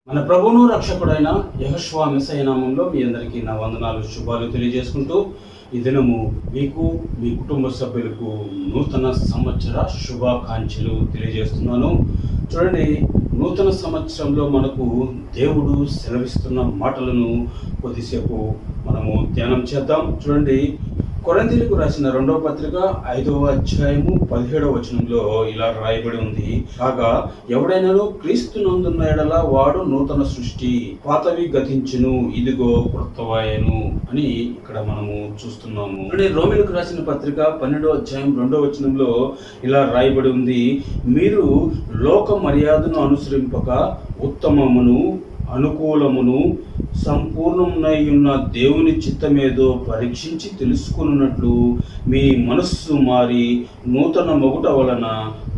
మన ప్రభువును రక్షకుడైన యెహోషువ మెస్సీయ నామంలో మీ అందరికీ నా వందనాలు శుభాలు తెలియజేసుకుంటూ ఈ దినము మీకు మీ కుటుంబ సభ్యులకు నూతన సంవత్సర శుభాకాంక్షలు తెలియజేస్తున్నాను. చూడండి, నూతన సంవత్సరంలో మనకు దేవుడు సెలవిస్తున్న మాటలను కొద్దిసేపు మనము ధ్యానం చేద్దాం. చూడండి, కొరింథీయులకు రాసిన 2వ పత్రిక 5వ అధ్యాయము 17వ వచనంలో ఇలా రాయబడి ఉంది, కాగా ఎవడైనాను క్రీస్తునందున్న ఎడల వాడు నూతన సృష్టి, పాతవి గతించును, ఇదిగో క్రొత్తవాయెను అని ఇక్కడ మనము చూస్తున్నాము. రోమీయులకు రాసిన పత్రిక 12వ అధ్యాయం 2వ వచనంలో ఇలా రాయబడి ఉంది, మీరు లోక మర్యాదను అనుసరింపక ఉత్తమమును అనుకూలమును సంపూర్ణమునై ఉన్న దేవుని చిత్తమేదో పరీక్షించి తెలుసుకున్నట్లు మీ మనస్సు మారి నూతన మొగుట వలన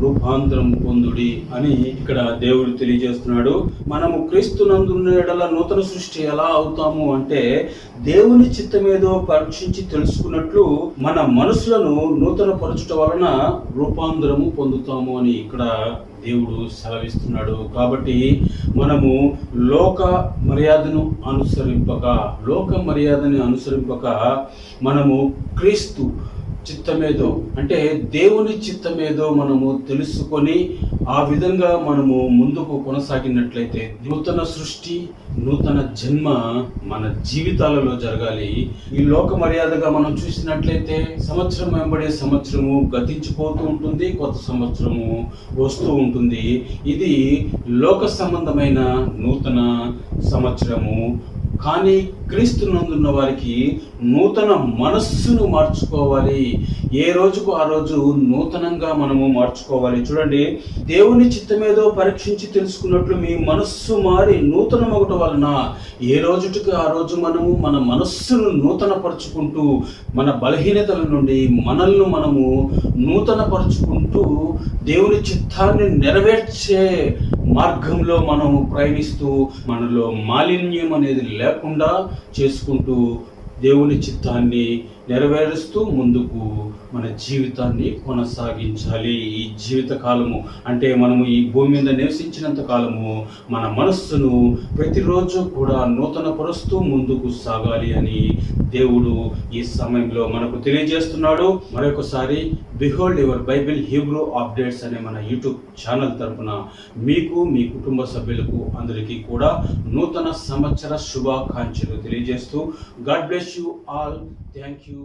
రూపాంతరం పొందుడి అని ఇక్కడ దేవుడు తెలియజేస్తున్నాడు. మనము క్రీస్తునందున్న ఎడల నూతన సృష్టి ఎలా అవుతాము అంటే, దేవుని చిత్తమేదో పరీక్షించి తెలుసుకున్నట్లు మన మనసులను నూతన పరచుట వలన రూపాంతరము పొందుతాము అని ఇక్కడ దేవుడు సెలవిస్తున్నాడు. కాబట్టి మనము లోక మర్యాదను అనుసరింపక మనము క్రీస్తు చిత్తమేదో అంటే దేవుని చిత్తమేదో మనము తెలుసుకొని ఆ విధంగా మనము ముందుకు కొనసాగినట్లయితే నూతన సృష్టి, నూతన జన్మ మన జీవితాలలో జరగాలి. ఈ లోక మర్యాదగా మనం చూసినట్లయితే సంవత్సరం వెంబడే సంవత్సరము గతించిపోతూ ఉంటుంది, కొత్త సంవత్సరము వస్తూ ఉంటుంది. ఇది లోక సంబంధమైన నూతన సంవత్సరము. కానీ క్రీస్తునందున్న వారికి నూతన మనస్సును మార్చుకోవాలి. ఏ రోజుకు ఆ రోజు నూతనంగా మనము మార్చుకోవాలి. చూడండి, దేవుని చిత్తమేదో పరీక్షించి తెలుసుకున్నట్లు మీ మనస్సు మారి నూతన మొగట వలన ఏ రోజుకి ఆ రోజు మనము మన మనస్సును నూతన పరుచుకుంటూ మన బలహీనతల నుండి మనల్ని మనము నూతన పరుచుకుంటూ దేవుని చిత్తాన్ని నెరవేర్చే మార్గంలో మనము ప్రయాణిస్తూ మనలో మాలిన్యం అనేది లేకుండా చేసుకుంటూ దేవుని చిత్తాన్ని నెరవేరుస్తూ ముందుకు మన జీవితాన్ని కొనసాగించాలి. ఈ జీవిత కాలము అంటే మనము ఈ భూమి మీద నివసించినంత కాలము మన మనస్సును ప్రతిరోజు కూడా నూతన పరుస్తూ ముందుకు సాగాలి అని దేవుడు ఈ సమయంలో మనకు తెలియజేస్తున్నాడు. మరొకసారి behold your Bible Hebrew updates అనే మన యూట్యూబ్ ఛానల్ తరపున మీకు, మీ కుటుంబ సభ్యులకు అందరికీ కూడా నూతన సంవత్సర శుభాకాంక్షలు తెలియజేస్తూ God bless you all. Thank you.